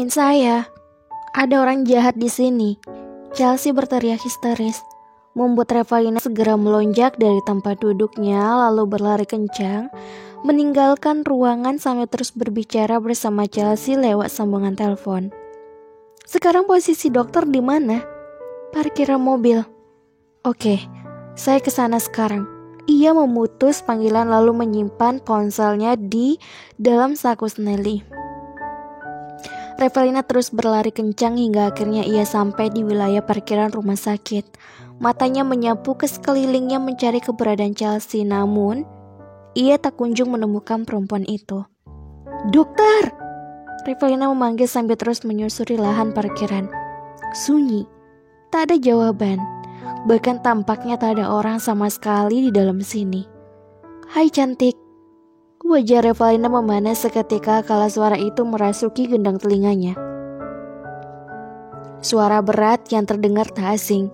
tolongin saya. Ada orang jahat di sini. Chelsea berteriak histeris, membuat Revalina segera melonjak dari tempat duduknya lalu berlari kencang, meninggalkan ruangan sambil terus berbicara bersama Chelsea lewat sambungan telepon. Sekarang posisi dokter di mana? Parkiran mobil. Oke, saya ke sana sekarang. Ia memutus panggilan lalu menyimpan ponselnya di dalam saku Snelly. Revalina terus berlari kencang hingga akhirnya ia sampai di wilayah parkiran rumah sakit. Matanya menyapu ke sekelilingnya mencari keberadaan Chelsea, namun ia tak kunjung menemukan perempuan itu. Dokter! Revalina memanggil sambil terus menyusuri lahan parkiran. Sunyi, tak ada jawaban. Bahkan tampaknya tak ada orang sama sekali di dalam sini. Hai cantik. Wajah Revalina memanas seketika kala suara itu merasuki gendang telinganya. Suara berat yang terdengar tak asing.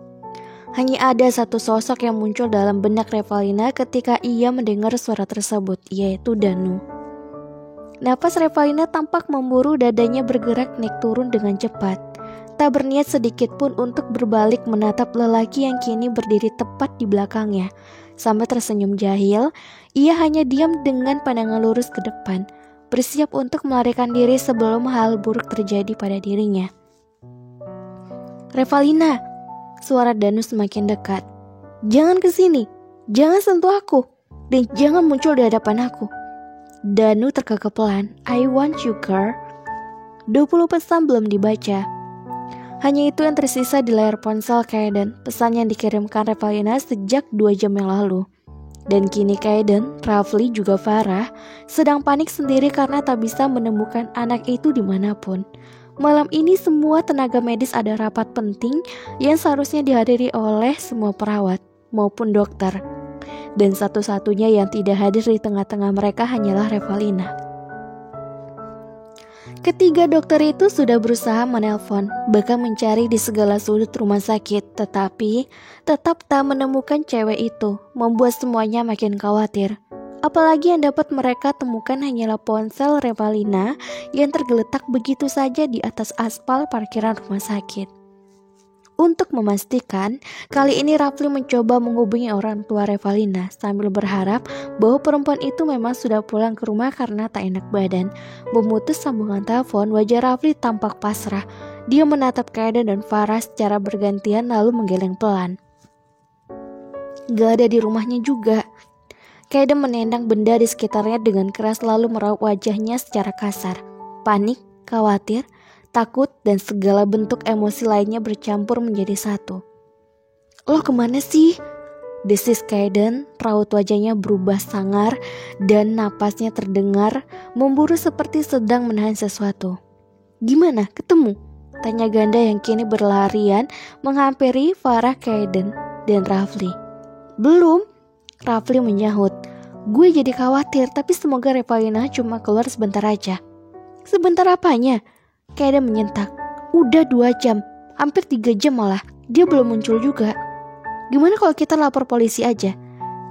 Hanya ada satu sosok yang muncul dalam benak Revalina ketika ia mendengar suara tersebut, yaitu Danu. Napas Revalina tampak memburu, dadanya bergerak naik turun dengan cepat. Tak berniat sedikit pun untuk berbalik menatap lelaki yang kini berdiri tepat di belakangnya. Sambil tersenyum jahil, ia hanya diam dengan pandangan lurus ke depan, bersiap untuk melarikan diri sebelum hal buruk terjadi pada dirinya. Revalina, suara Danu semakin dekat. Jangan kesini, jangan sentuh aku, dan jangan muncul di hadapan aku. Danu terkekeh pelan. I want you, girl. 20 pesan belum dibaca. Hanya itu yang tersisa di layar ponsel Kaeden, pesan yang dikirimkan Revalina sejak 2 jam yang lalu. Dan kini Kaeden, Rafli juga Farah sedang panik sendiri karena tak bisa menemukan anak itu dimanapun. Malam ini semua tenaga medis ada rapat penting yang seharusnya dihadiri oleh semua perawat maupun dokter. Dan satu-satunya yang tidak hadir di tengah-tengah mereka hanyalah Revalina. Ketiga dokter itu sudah berusaha menelpon, bahkan mencari di segala sudut rumah sakit, tetapi tetap tak menemukan cewek itu, membuat semuanya makin khawatir. Apalagi yang dapat mereka temukan hanyalah ponsel Revalina yang tergeletak begitu saja di atas aspal parkiran rumah sakit. Untuk memastikan, kali ini Rafli mencoba menghubungi orang tua Revalina sambil berharap bahwa perempuan itu memang sudah pulang ke rumah karena tak enak badan. Memutus sambungan telepon, wajah Rafli tampak pasrah. Dia menatap Kaeden dan Farah secara bergantian lalu menggeleng pelan. Gak ada di rumahnya juga. Kaeden menendang benda di sekitarnya dengan keras lalu meraup wajahnya secara kasar. Panik, khawatir, takut, dan segala bentuk emosi lainnya bercampur menjadi satu. Lo kemana sih? Desis Kaeden, raut wajahnya berubah sangar dan napasnya terdengar memburu seperti sedang menahan sesuatu. Gimana, ketemu? Tanya ganda yang kini berlarian menghampiri Farah, Kaeden, dan Rafli. Belum, Rafli menyahut. Gue jadi khawatir, tapi semoga Revalina cuma keluar sebentar aja. Sebentar apanya? Kaeden menyentak. Udah 2 jam, hampir 3 jam malah. Dia belum muncul juga. Gimana kalau kita lapor polisi aja?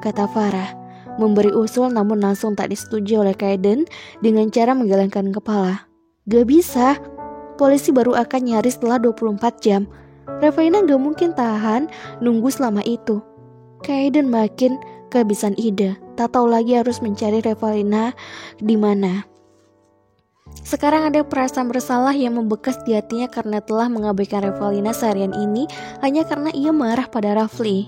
Kata Farah, memberi usul namun langsung tak disetujui oleh Kaeden dengan cara menggelengkan kepala. Gak bisa, polisi baru akan nyari setelah 24 jam. Revalina gak mungkin tahan nunggu selama itu. Kaeden makin kehabisan ide, tak tahu lagi harus mencari Revalina di mana. Sekarang ada perasaan bersalah yang membekas di hatinya karena telah mengabaikan Revalina seharian ini hanya karena ia marah pada Rafli.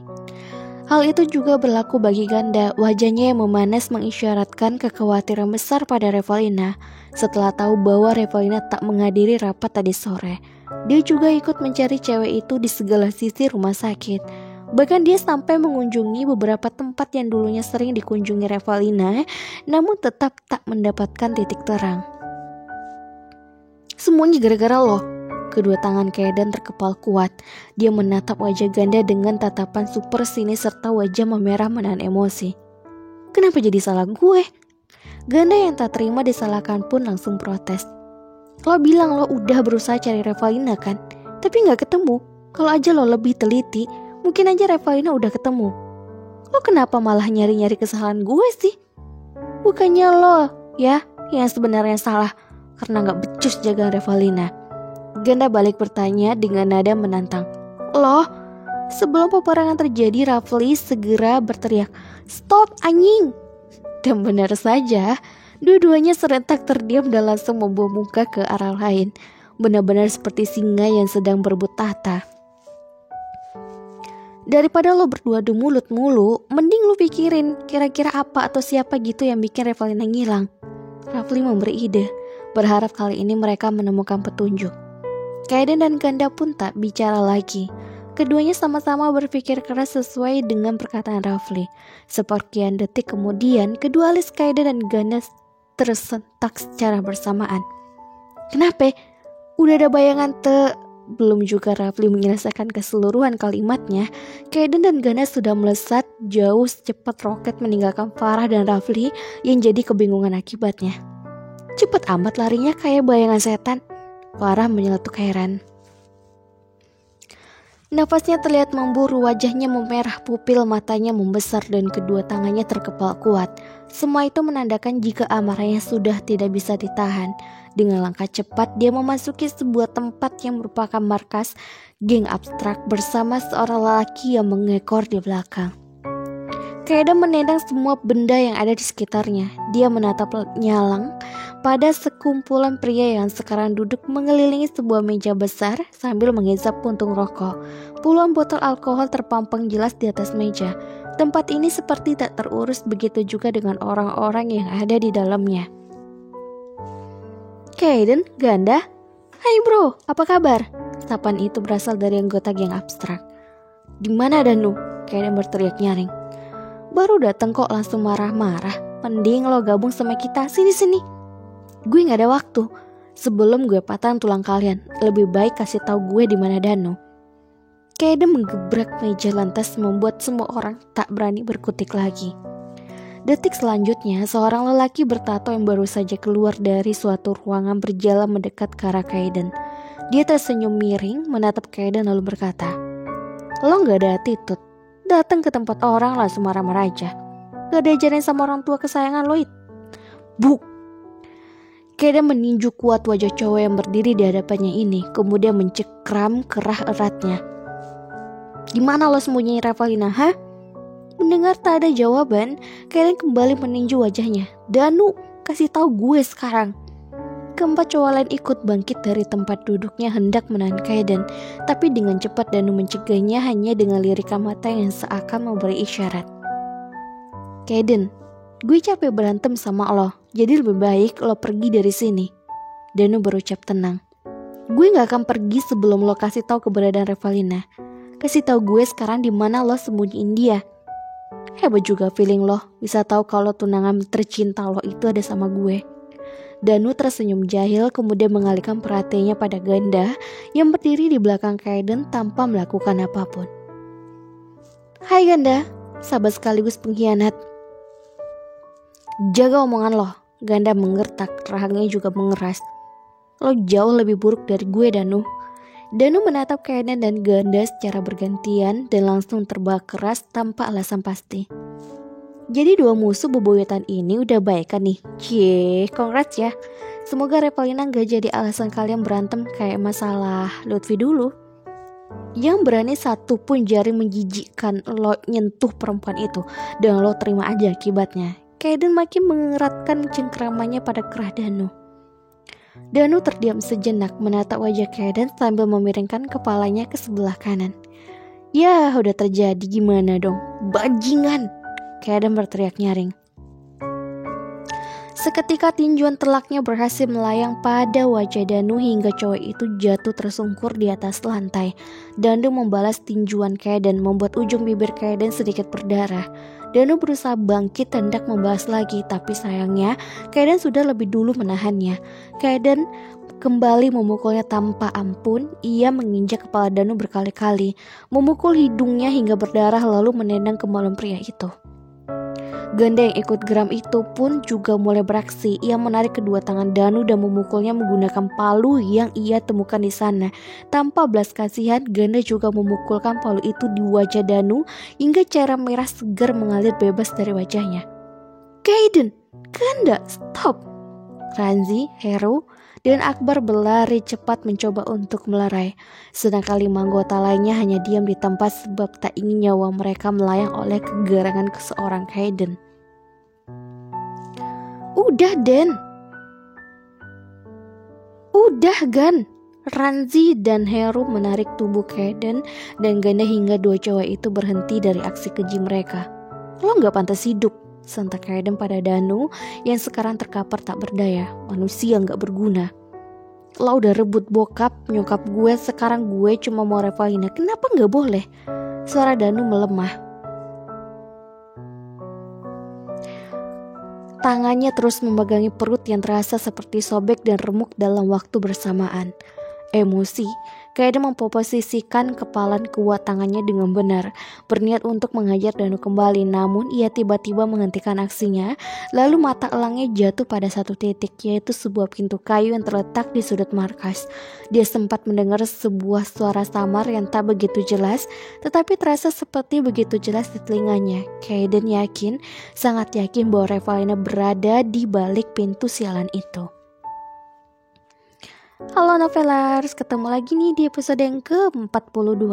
Hal itu juga berlaku bagi ganda. Wajahnya yang memanas mengisyaratkan kekhawatiran besar pada Revalina. Setelah tahu bahwa Revalina tak menghadiri rapat tadi sore, dia juga ikut mencari cewek itu di segala sisi rumah sakit. Bahkan dia sampai mengunjungi beberapa tempat yang dulunya sering dikunjungi Revalina, namun tetap tak mendapatkan titik terang. Semuanya gara-gara lo. Kedua tangan Kaeden terkepal kuat. Dia menatap wajah ganda dengan tatapan super sinis serta wajah memerah menahan emosi. Kenapa jadi salah gue? Ganda yang tak terima disalahkan pun langsung protes. Lo bilang lo udah berusaha cari Revalina kan? Tapi gak ketemu. Kalau aja lo lebih teliti, mungkin aja Revalina udah ketemu. Lo kenapa malah nyari-nyari kesalahan gue sih? Bukannya lo ya yang sebenarnya salah karena gak becus jaga Revalina. Ganda balik bertanya dengan nada menantang. Loh? Sebelum peperangan terjadi, Rafli segera berteriak, "Stop anjing!" Dan benar saja, dua-duanya serentak terdiam dan langsung membawa muka ke arah lain. Benar-benar seperti singa yang sedang berebut tahta. Daripada lo berdua adu mulut mulu, mending lo pikirin kira-kira apa atau siapa gitu yang bikin Revalina ngilang. Rafli memberi ide, berharap kali ini mereka menemukan petunjuk. Kaiden dan Ganda pun tak bicara lagi. Keduanya sama-sama berpikir keras sesuai dengan perkataan Rafli. Seperkian detik kemudian, kedua alis Kaiden dan Ganda tersentak secara bersamaan. Kenapa? Udah ada bayangan Belum juga Rafli menyelesaikan keseluruhan kalimatnya, Kaiden dan Ganda sudah melesat jauh secepat roket meninggalkan Farah dan Rafli yang jadi kebingungan akibatnya. Cepet amat larinya kayak bayangan setan. Farah menyeletuk heran. Nafasnya terlihat memburu, wajahnya memerah, pupil matanya membesar dan kedua tangannya terkepal kuat. Semua itu menandakan jika amarahnya sudah tidak bisa ditahan. Dengan langkah cepat dia memasuki sebuah tempat yang merupakan markas geng abstrak bersama seorang lelaki yang mengekor di belakang. Kaiden menendang semua benda yang ada di sekitarnya. Dia menatap nyalang pada sekumpulan pria yang sekarang duduk mengelilingi sebuah meja besar sambil menghisap puntung rokok. Puluhan botol alkohol terpampang jelas di atas meja. Tempat ini seperti tak terurus, begitu juga dengan orang-orang yang ada di dalamnya. Kaiden, Ganda, "Hai bro, apa kabar?" Sapaan itu berasal dari anggota geng abstrak. "Di mana Danu?" Kaiden berteriak nyaring. "Baru datang kok langsung marah-marah. Mending lo gabung sama kita, sini-sini." "Gue gak ada waktu. Sebelum gue patahin tulang kalian, lebih baik kasih tahu gue di mana Danu." Kaiden menggebrak meja lantas membuat semua orang tak berani berkutik lagi. Detik selanjutnya, seorang lelaki bertato yang baru saja keluar dari suatu ruangan berjalan mendekat ke arah Kaiden. Dia tersenyum miring, menatap Kaiden lalu berkata, "Lo gak ada attitude. Datang ke tempat orang langsung marah-marah aja. Gak diajarin sama orang tua kesayangan lo itu." "Buk!" Kaiden meninju kuat wajah cowok yang berdiri di hadapannya ini, kemudian mencekram kerah eratnya. "Gimana lo sembunyiin Revalina, ha?" Mendengar tak ada jawaban, Kaiden kembali meninju wajahnya. "Danu, kasih tahu gue sekarang." Keempat cowok lain ikut bangkit dari tempat duduknya hendak menahan Kaiden, tapi dengan cepat Danu mencegahnya hanya dengan lirikan mata yang seakan memberi isyarat. "Kaiden, gue capek berantem sama lo, jadi lebih baik lo pergi dari sini." Danu berucap tenang. "Gue gak akan pergi sebelum lo kasih tahu keberadaan Revalina. Kasih tahu gue sekarang di mana lo sembunyiin dia." Hebat juga feeling lo bisa tahu kalau tunangan tercinta lo itu ada sama gue. Danu tersenyum jahil kemudian mengalihkan perhatiannya pada Ganda yang berdiri di belakang Kaiden tanpa melakukan apapun. "Hai Ganda, sahabat sekaligus pengkhianat." "Jaga omongan lo." Ganda menggertak, rahangnya juga mengeras. "Lo jauh lebih buruk dari gue, Danu." Danu menatap Kaiden dan Ganda secara bergantian dan langsung terbang keras tanpa alasan pasti. "Jadi dua musuh bebuyutan ini udah baikan nih. Cie, congrats ya. Semoga Revalina gak jadi alasan kalian berantem kayak masalah Lutfi dulu. Yang berani satu pun jari menjijikkan lo nyentuh perempuan itu, dan lo terima aja akibatnya." Kaiden makin mengeratkan cengkramannya pada kerah Danu. Danu terdiam sejenak menatap wajah Kaiden sambil memiringkan kepalanya ke sebelah kanan. "Ya, udah terjadi, gimana dong? Bajingan!" Kaiden berteriak nyaring. Seketika tinjuan telaknya berhasil melayang pada wajah Danu hingga cowok itu jatuh tersungkur di atas lantai. Danu membalas tinjuan Kaiden membuat ujung bibir Kaiden sedikit berdarah. Danu berusaha bangkit hendak membalas lagi, tapi sayangnya Kaiden sudah lebih dulu menahannya. Kaiden kembali memukulnya tanpa ampun. Ia menginjak kepala Danu berkali-kali, memukul hidungnya hingga berdarah lalu menendang ke malam pria itu. Ganda yang ikut geram itu pun juga mulai beraksi. Ia menarik kedua tangan Danu dan memukulnya menggunakan palu yang ia temukan di sana. Tanpa belas kasihan, Ganda juga memukulkan palu itu di wajah Danu hingga cairan merah segar mengalir bebas dari wajahnya. "Kaiden, Ganda, stop!" Ranzi, Heru, dan Akbar berlari cepat mencoba untuk melerai. Sedangkan 5 anggota lainnya hanya diam di tempat sebab tak ingin nyawa mereka melayang oleh kegerangan seorang Kaiden. Udah Den, udah Gan. Ranzi dan Heru menarik tubuh Kaiden dan Ganda hingga 2 cowok itu berhenti dari aksi keji mereka. Lo gak pantas hidup, sentak Kaiden pada Danu yang sekarang terkapar tak berdaya, manusia gak berguna. Lo udah rebut bokap, nyokap gue, sekarang gue cuma mau Revalina, kenapa gak boleh? Suara Danu melemah. Tangannya terus memegangi perut yang terasa seperti sobek dan remuk dalam waktu bersamaan. Emosi, Kaiden memposisikan kepalan kuat tangannya dengan benar, berniat untuk menghajar Danu kembali, namun ia tiba-tiba menghentikan aksinya, lalu mata elangnya jatuh pada satu titik, yaitu sebuah pintu kayu yang terletak di sudut markas. Dia sempat mendengar sebuah suara samar yang tak begitu jelas, tetapi terasa seperti begitu jelas di telinganya. Kaiden yakin, sangat yakin bahwa Revalina berada di balik pintu sialan itu. Halo Novelers, ketemu lagi nih di episode yang ke-42.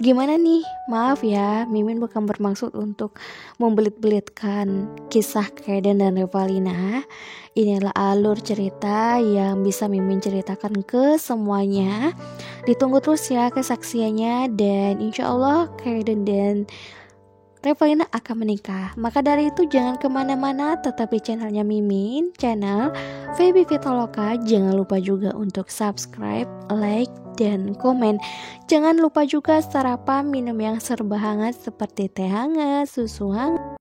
Gimana nih? Maaf ya, Mimin bukan bermaksud untuk membelit-belitkan kisah Kaiden dan Revalina. Inilah alur cerita yang bisa Mimin ceritakan ke semuanya. Ditunggu terus ya kesaksiannya, dan insya Allah Kaiden dan Revalina akan menikah. Maka dari itu jangan kemana-mana, tetapi channelnya Mimin, channel Feby Fitoloka. Jangan lupa juga untuk subscribe, like, dan komen. Jangan lupa juga sarapan minum yang serba hangat seperti teh hangat, susu hangat.